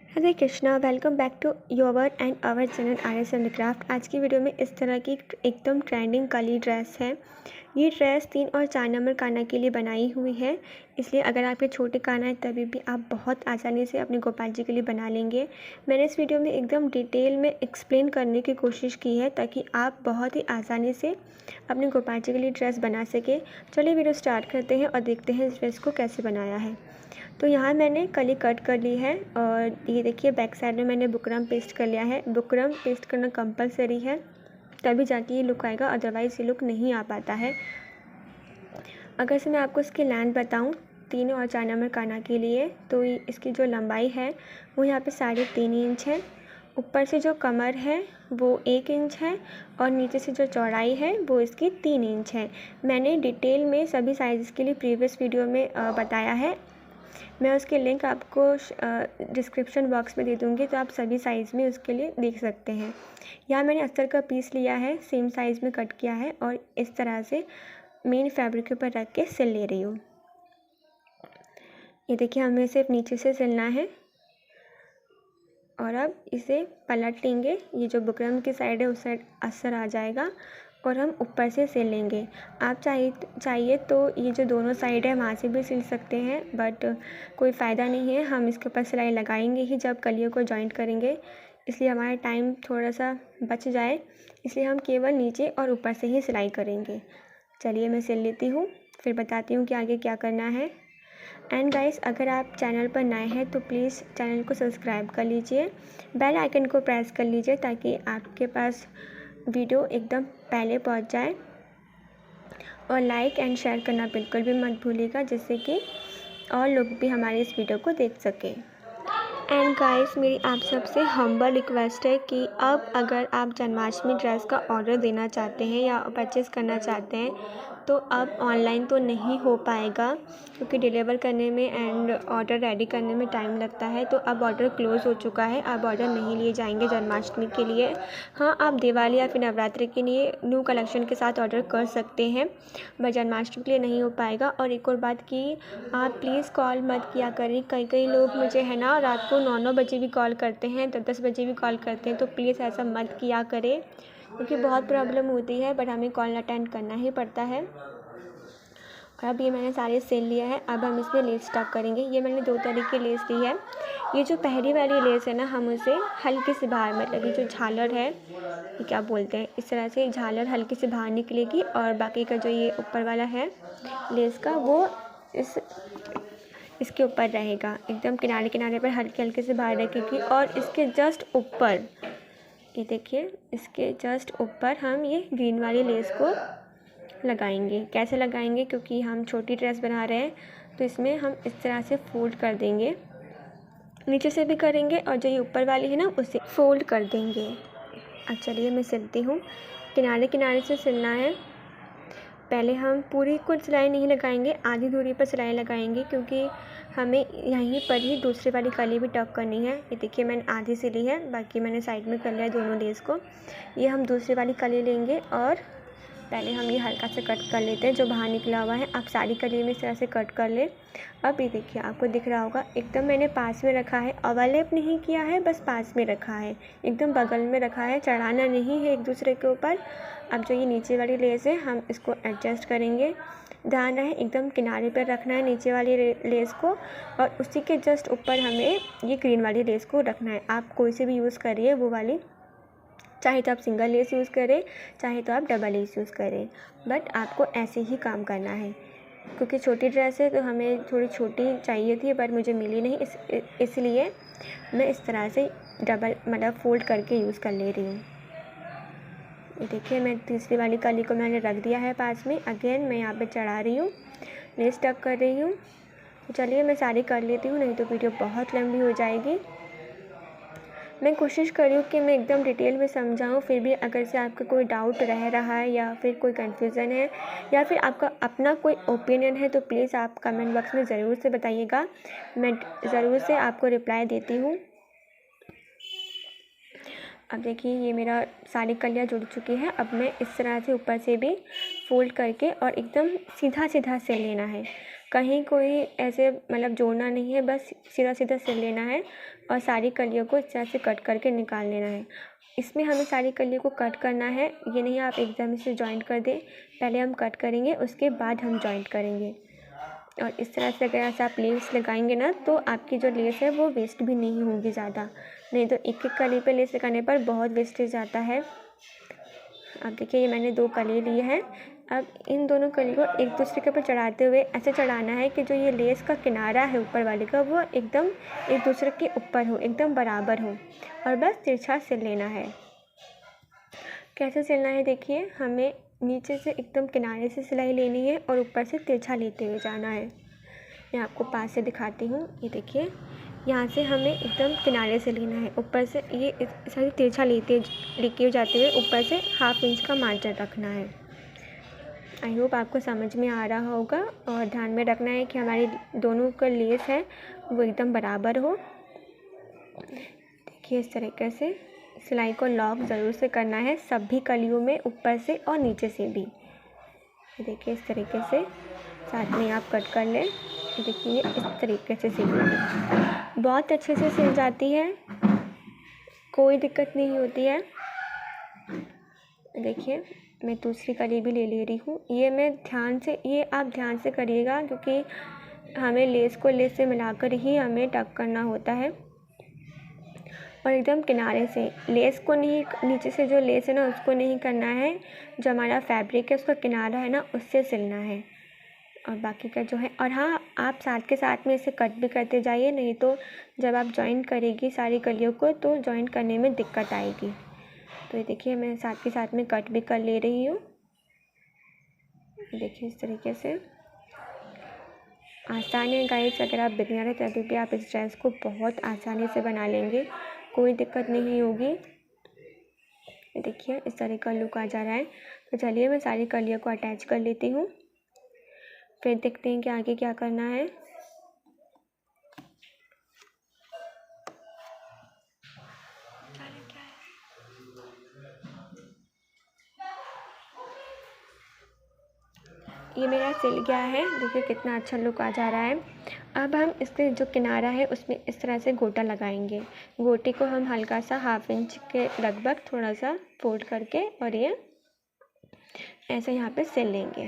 Hare Krishna, welcome back to your and our channel RS handicraft. आज की video में इस तरह की एकदम ट्रेंडिंग काली ड्रेस है। ये ड्रेस 3 और 4 नंबर काना के लिए बनाई हुई है, इसलिए अगर आपके छोटे काना है तभी भी आप बहुत आसानी से अपने गोपाल जी के लिए बना लेंगे। मैंने इस वीडियो में एकदम डिटेल में एक्सप्लेन करने की कोशिश की है ताकि आप बहुत ही आसानी से अपने गोपाल जी के लिए ड्रेस बना सकें। चलिए वीडियो स्टार्ट करते हैं और देखते हैं इस ड्रेस को कैसे बनाया है। तो यहाँ मैंने कली कट कर ली है और ये देखिए बैक साइड में मैंने बुकरम पेस्ट कर लिया है। बुकरम पेस्ट करना कंपलसरी है, तभी जाके ये लुक आएगा, अदरवाइज़ ये लुक नहीं आ पाता है। अगर से मैं आपको इसकी लेंथ बताऊँ 3 और 4 नंबर काना के लिए, तो इसकी जो लंबाई है वो यहाँ पे 3.5 इंच है। ऊपर से जो कमर है वो 1 इंच है और नीचे से जो चौड़ाई है वो इसकी 3 इंच है। मैंने डिटेल में सभी साइज़ के लिए प्रीवियस वीडियो में बताया है। मैं उसके लिंक आपको डिस्क्रिप्शन बॉक्स में दे दूँगी, तो आप सभी साइज़ में उसके लिए देख सकते हैं। यहाँ मैंने अस्तर का पीस लिया है, सेम साइज़ में कट किया है और इस तरह से मेन फैब्रिक के ऊपर रख के सिल ले रही हूँ। ये देखिए, हमें सिर्फ नीचे से सिलना है और अब इसे पलट लेंगे। ये जो बुकरम की साइड है उस साइड अस्तर आ जाएगा और हम ऊपर से सिल लेंगे। आप चाहिए तो ये जो दोनों साइड है वहाँ से भी सिल सकते हैं, बट कोई फ़ायदा नहीं है। हम इसके ऊपर सिलाई लगाएंगे ही जब कलियों को जॉइंट करेंगे, इसलिए हमारा टाइम थोड़ा सा बच जाए, इसलिए हम केवल नीचे और ऊपर से ही सिलाई करेंगे। चलिए मैं सिल लेती हूँ, फिर बताती हूँ कि आगे क्या करना है। एंड गाइस, अगर आप चैनल पर नए हैं तो प्लीज़ चैनल को सब्सक्राइब कर लीजिए, बेल आइकन को प्रेस कर लीजिए ताकि आपके पास वीडियो एकदम पहले पहुंच जाए, और लाइक एंड शेयर करना बिल्कुल भी मत भूलिएगा, जिससे कि और लोग भी हमारे इस वीडियो को देख सकें। एंड गाइस, मेरी आप सबसे हम्बल रिक्वेस्ट है कि अब अगर आप जन्माष्टमी ड्रेस का ऑर्डर देना चाहते हैं या परचेज़ करना चाहते हैं तो अब ऑनलाइन तो नहीं हो पाएगा, क्योंकि डिलीवर करने में एंड ऑर्डर रेडी करने में टाइम लगता है। तो अब ऑर्डर क्लोज़ हो चुका है, अब ऑर्डर नहीं लिए जाएंगे जन्माष्टमी के लिए। हाँ, आप दिवाली या फिर नवरात्रि के लिए न्यू कलेक्शन के साथ ऑर्डर कर सकते हैं, बट जन्माष्टमी के लिए नहीं हो पाएगा। और एक और बात कि आप प्लीज़ कॉल मत किया करें। कई लोग मुझे है ना रात को 9 बजे भी कॉल करते हैं, 10 बजे भी कॉल करते हैं, तो प्लीज़ ऐसा मत किया करें, क्योंकि बहुत प्रॉब्लम होती है, बट हमें कॉल अटेंड करना ही पड़ता है। और अब ये मैंने सारे सिल लिया है। अब हम इसमें लेस स्टार्ट करेंगे। ये मैंने 2 तरह की लेस ली है। ये जो पहली वाली लेस है ना, हम उसे हल्की से बाहर, मतलब ये जो झालर है, ये क्या बोलते हैं, इस तरह से झालर हल्की से बाहर निकलेगी, और बाकी का जो ये ऊपर वाला है लेस का, वो इसके ऊपर रहेगा, एकदम किनारे किनारे पर हल्के से बाहर रखेगी। और इसके जस्ट ऊपर, ये देखिए, इसके जस्ट ऊपर हम ये ग्रीन वाली लेस को लगाएंगे। कैसे लगाएंगे, क्योंकि हम छोटी ड्रेस बना रहे हैं तो इसमें हम इस तरह से फोल्ड कर देंगे, नीचे से भी करेंगे और जो ये ऊपर वाली है ना उसे फोल्ड कर देंगे। अब चलिए मैं सिलती हूँ। किनारे किनारे से सिलना है। पहले हम पूरी कुछ सिलाई नहीं लगाएंगे, आधी दूरी पर सिलाई लगाएंगे, क्योंकि हमें यहीं पर ही दूसरी वाली कली भी टक करनी है। ये देखिए, मैंने आधी सिली है, बाकी मैंने साइड में कर लिया है दोनों लेस को। ये हम दूसरी वाली कली लेंगे और पहले हम ये हल्का से कट कर लेते हैं जो बाहर निकला हुआ है। आप सारी कली में इस तरह से कट कर ले। अब ये देखिए, आपको दिख रहा होगा एकदम मैंने पास में रखा है, ओवरलैप नहीं किया है, बस पास में रखा है, एकदम बगल में रखा है, चढ़ाना नहीं है एक दूसरे के ऊपर। अब जो ये नीचे वाली लेस है हम इसको एडजस्ट करेंगे। ध्यान रहे एकदम किनारे पर रखना है नीचे वाली लेस को, और उसी के जस्ट ऊपर हमें ये ग्रीन वाली लेस को रखना है। आप कोई से भी यूज़ करिए वो वाली, चाहे तो आप सिंगल लेस यूज़ करें, चाहे तो आप डबल लेस यूज़ करें, बट आपको ऐसे ही काम करना है। क्योंकि छोटी ड्रेस है तो हमें थोड़ी छोटी चाहिए थी, पर मुझे मिली नहीं, इसलिए मैं इस तरह से डबल, मतलब फोल्ड करके यूज़ कर ले रही हूँ। ये देखिए, मैं तीसरी वाली कली को मैंने रख दिया है पास में। अगेन मैं यहाँ पे चढ़ा रही हूँ, लेस टक कर रही हूँ। तो चलिए मैं सारी कर लेती हूँ, नहीं तो वीडियो बहुत लंबी हो जाएगी। मैं कोशिश कर रही हूँ कि मैं एकदम डिटेल में समझाऊँ, फिर भी अगर से आपका कोई डाउट रह रहा है या फिर कोई कन्फ्यूज़न है या फिर आपका अपना कोई ओपिनियन है, तो प्लीज़ आप कमेंट बॉक्स में ज़रूर से बताइएगा, मैं ज़रूर से आपको रिप्लाई देती हूँ। अब देखिए, ये मेरा सारी कलियाँ जुड़ चुकी है। अब मैं इस तरह से ऊपर से भी फोल्ड करके और एकदम सीधा सीधा सिल लेना है। कहीं कोई ऐसे मतलब जोड़ना नहीं है, बस सीधा सीधा सिल लेना है और सारी कलियों को इस तरह से कट करके निकाल लेना है। इसमें हमें सारी कलियों को कट करना है, ये नहीं आप एकदम से जॉइंट कर दें। पहले हम कट करेंगे, उसके बाद हम जॉइंट करेंगे। और इस तरह से अगर ऐसा आप लेस लगाएंगे ना, तो आपकी जो लेस है वो वेस्ट भी नहीं होगी ज़्यादा। नहीं तो एक एक कली पे लेस लगाने पर बहुत वेस्टेज आता है। अब देखिए, ये मैंने 2 कली ली है। अब इन दोनों कली को एक दूसरे के ऊपर चढ़ाते हुए ऐसे चढ़ाना है कि जो ये लेस का किनारा है ऊपर वाले का, वो एकदम एक दूसरे के ऊपर हो, एकदम बराबर हो, और बस तिरछा सिल लेना है। कैसे सिलना है देखिए, हमें नीचे से एकदम किनारे से सिलाई लेनी है और ऊपर से तिरछा लेते हुए जाना है। मैं आपको पास से दिखाती हूँ। ये देखिए, यहाँ से हमें एकदम किनारे से लेना है, ऊपर से ये सारी तिरछा लेके जाते हुए ऊपर से 1/2 इंच का मार्जिन रखना है। आई होप आपको समझ में आ रहा होगा। और ध्यान में रखना है कि हमारी दोनों का लेस है वो एकदम बराबर हो। देखिए, इस तरीके से सिलाई को लॉक ज़रूर से करना है सभी कलियों में, ऊपर से और नीचे से भी। देखिए, इस तरीके से साथ में आप कट कर लें। देखिए, इस तरीके से सिलेंगे, बहुत अच्छे से सिल जाती है, कोई दिक्कत नहीं होती है। देखिए, मैं दूसरी कली भी ले रही हूँ। ये आप ध्यान से करिएगा, क्योंकि हमें लेस को लेस से मिलाकर ही हमें टक करना होता है। और एकदम किनारे से लेस को नहीं, नीचे से जो लेस है ना उसको नहीं करना है, जो हमारा फैब्रिक है उसका किनारा है ना उससे सिलना है। और बाकी का जो है, और हाँ, आप साथ के साथ में इसे कट भी करते जाइए, नहीं तो जब आप जॉइन करेगी सारी कलियों को तो जॉइन करने में दिक्कत आएगी। तो ये देखिए, मैं साथ के साथ में कट भी कर ले रही हूँ। देखिए, इस तरीके से आसान है गाइस। अगर आप बिगिनर हैं तभी भी आप इस ड्रेस को बहुत आसानी से बना लेंगे, कोई दिक्कत नहीं होगी। देखिए, इस तरह का लुक आ जा रहा है। तो चलिए, मैं सारी कलियों को अटैच कर लेती हूँ, फिर देखते हैं कि आगे क्या करना है। ये मेरा सिल गया है, देखिए कितना अच्छा लुक आ जा रहा है। अब हम इसके जो किनारा है उसमें इस तरह से गोटा लगाएंगे। गोटे को हम हल्का सा 1/2 इंच के लगभग थोड़ा सा फोल्ड करके और ये ऐसे यहाँ पे सिल लेंगे,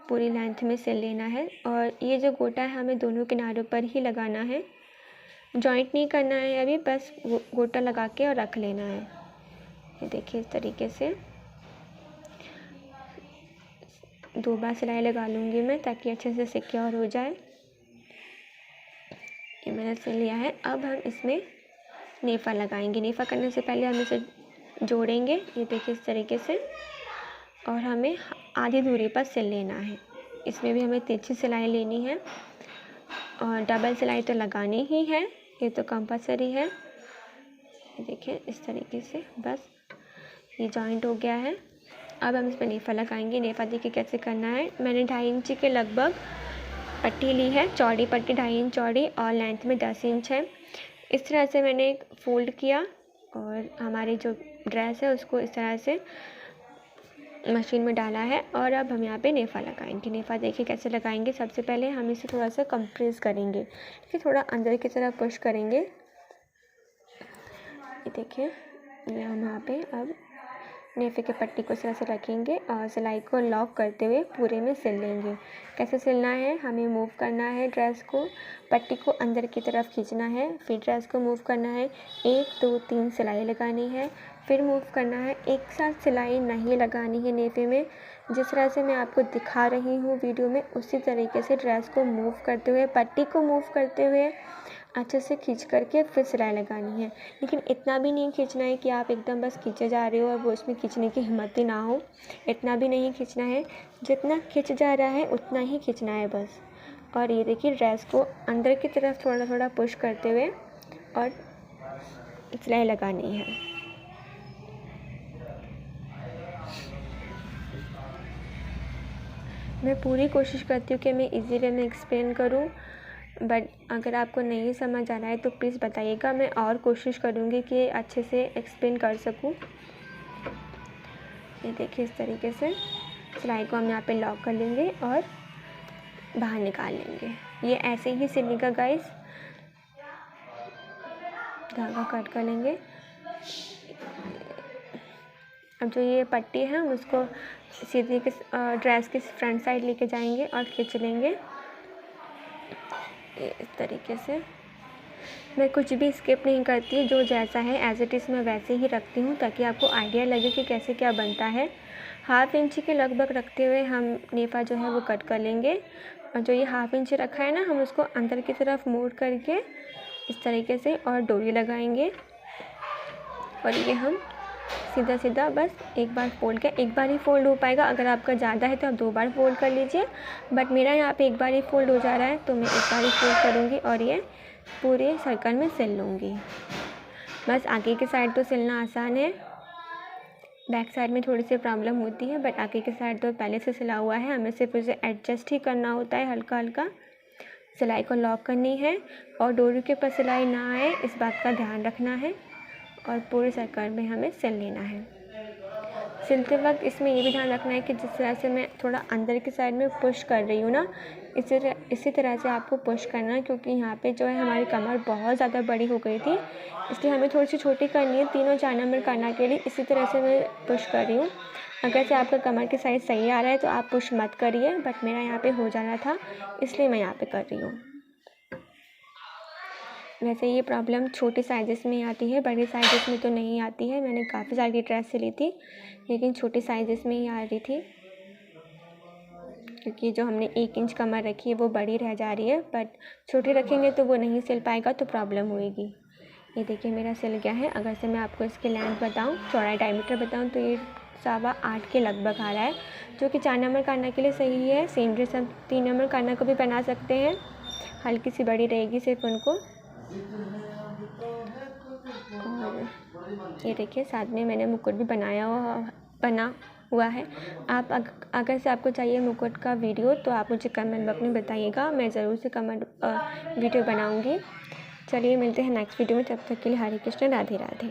पूरी लेंथ में सिल लेना है। और ये जो गोटा है हमें दोनों किनारों पर ही लगाना है, जॉइंट नहीं करना है अभी, बस गोटा लगा के और रख लेना है। ये देखिए, इस तरीके से 2 बार सिलाई लगा लूँगी मैं, ताकि अच्छे से सिक्योर हो जाए। ये मैंने सिल लिया है। अब हम इसमें नेफा लगाएंगे। नेफा करने से पहले हम इसे जोड़ेंगे, ये देखिए इस तरीके से, और हमें आधी दूरी पर सिल लेना है। इसमें भी हमें तिरछी सिलाई लेनी है और डबल सिलाई तो लगानी ही है, ये तो कंपलसरी है। ये देखिए, इस तरीके से बस ये जॉइंट हो गया है। अब हम इस पर नेफा लगाएंगे। नेफा देखिए कैसे करना है। मैंने 2.5 इंच के लगभग पट्टी ली है, चौड़ी पट्टी 2.5 इंच चौड़ी, और लेंथ में 10 इंच है। इस तरह से मैंने एक फ़ोल्ड किया और हमारी जो ड्रेस है उसको इस तरह से मशीन में डाला है। और अब हम यहाँ पे नेफा लगाएंगे। नेफा देखिए कैसे लगाएंगे। सबसे पहले हम इसे थोड़ा सा कंप्रेस करेंगे, ठीक है, थोड़ा अंदर की तरफ पुश करेंगे। ये देखिए, ये हम यहाँ पे अब नेफे के पट्टी को इस तरह से रखेंगे और सिलाई को लॉक करते हुए पूरे में सिल लेंगे। कैसे सिलना है, हमें मूव करना है ड्रेस को, पट्टी को अंदर की तरफ खींचना है, फिर ड्रेस को मूव करना है, 1 2 3 सिलाई लगानी है, फिर मूव करना है। एक साथ सिलाई नहीं लगानी है नेफे में, जिस तरह से मैं आपको दिखा रही हूँ वीडियो में, उसी तरीके से ड्रेस को मूव करते हुए, पट्टी को मूव करते हुए अच्छे से खींच करके फिर सिलाई लगानी है। लेकिन इतना भी नहीं खींचना है कि आप एकदम बस खींचे जा रहे हो और वो उसमें खींचने की हिम्मत ही ना हो, इतना भी नहीं खींचना है। जितना खींच जा रहा है उतना ही खींचना है बस। और ये देखिए, ड्रेस को अंदर की तरफ थोड़ा थोड़ा पुश करते हुए और सिलाई लगानी है। मैं पूरी कोशिश करती हूँ कि मैं इजी वे में एक्सप्लेन करूँ, बट अगर आपको नहीं समझ आ रहा है तो प्लीज़ बताइएगा, मैं और कोशिश करूँगी कि अच्छे से एक्सप्लेन कर सकूँ। ये देखिए, इस तरीके से सिलाई को हम यहाँ पे लॉक कर लेंगे और बाहर निकाल लेंगे। ये ऐसे ही सिलने का गाइस, धागा कट कर लेंगे। अब जो ये पट्टी है हम उसको सीधे के ड्रेस के फ्रंट साइड लेके जाएंगे और खींच लेंगे इस तरीके से। मैं कुछ भी स्किप नहीं करती, जो जैसा है एज इट इज़ मैं वैसे ही रखती हूँ ताकि आपको आइडिया लगे कि कैसे क्या बनता है। 1/2 इंच के लगभग रखते हुए हम नेफा जो है वो कट कर लेंगे और जो ये 1/2 इंच रखा है ना, हम उसको अंदर की तरफ मोड़ करके इस तरीके से और डोरी लगाएंगे और ये हम सीधा सीधा बस एक बार फोल्ड कर, एक बार ही फोल्ड हो पाएगा। अगर आपका ज़्यादा है तो आप 2 बार फोल्ड कर लीजिए, बट मेरा यहाँ पे एक बार ही फोल्ड हो जा रहा है तो मैं एक बार ही फोल्ड करूँगी और ये पूरे सर्कल में सिल लूँगी। बस आगे की साइड तो सिलना आसान है, बैक साइड में थोड़ी सी प्रॉब्लम होती है, बट आगे की साइड तो पहले से सिला हुआ है, हमें सिर्फ उसे एडजस्ट ही करना होता है। हल्का हल्का सिलाई को लॉक करनी है और डोरी के ऊपर सिलाई ना आए इस बात का ध्यान रखना है और पूरे सर्कल में हमें सिल लेना है। सिलते वक्त इसमें ये भी ध्यान रखना है कि जिस तरह से मैं थोड़ा अंदर की साइड में पुश कर रही हूँ ना, इसी तरह से आपको पुश करना है, क्योंकि यहाँ पे जो है हमारी कमर बहुत ज़्यादा बड़ी हो गई थी, इसलिए हमें थोड़ी सी छोटी करनी है। तीनों 4 नंबर करना के लिए इसी तरह से मैं पुश कर रही हूँ। अगर से आपका कमर की साइज़ सही आ रहा है तो आप पुश मत करिए, बट मेरा यहाँ पे हो जाना था इसलिए मैं यहाँ पे कर रही हूँ। वैसे ये प्रॉब्लम छोटे साइज़ में आती है, बड़े साइज़ में तो नहीं आती है। मैंने काफ़ी सारी ड्रेस सिली थी लेकिन छोटे साइज़ में ही आ रही थी, क्योंकि जो हमने 1 इंच कमर रखी है वो बड़ी रह जा रही है, बट छोटी रखेंगे तो वो नहीं सिल पाएगा तो प्रॉब्लम होएगी। ये देखिए मेरा सिल गया है। अगर से मैं आपको इसकी लेंथ बताऊँ, चौड़ाई डायमीटर बताऊँ तो ये 8.25 के लगभग आ रहा है, जो कि 4 नंबर काना के लिए सही है। सेम ड्रेस हम 3 नंबर काना को भी बना सकते हैं, हल्की सी बड़ी रहेगी सिर्फ उनको। और ये देखिए साथ में मैंने मुकुट भी बना हुआ है। आप अगर से आपको चाहिए मुकुट का वीडियो तो आप मुझे कमेंट बॉक्स में बताइएगा, मैं ज़रूर से वीडियो बनाऊंगी। चलिए मिलते हैं नेक्स्ट वीडियो में, तब तक के लिए हरे कृष्ण, राधे राधे।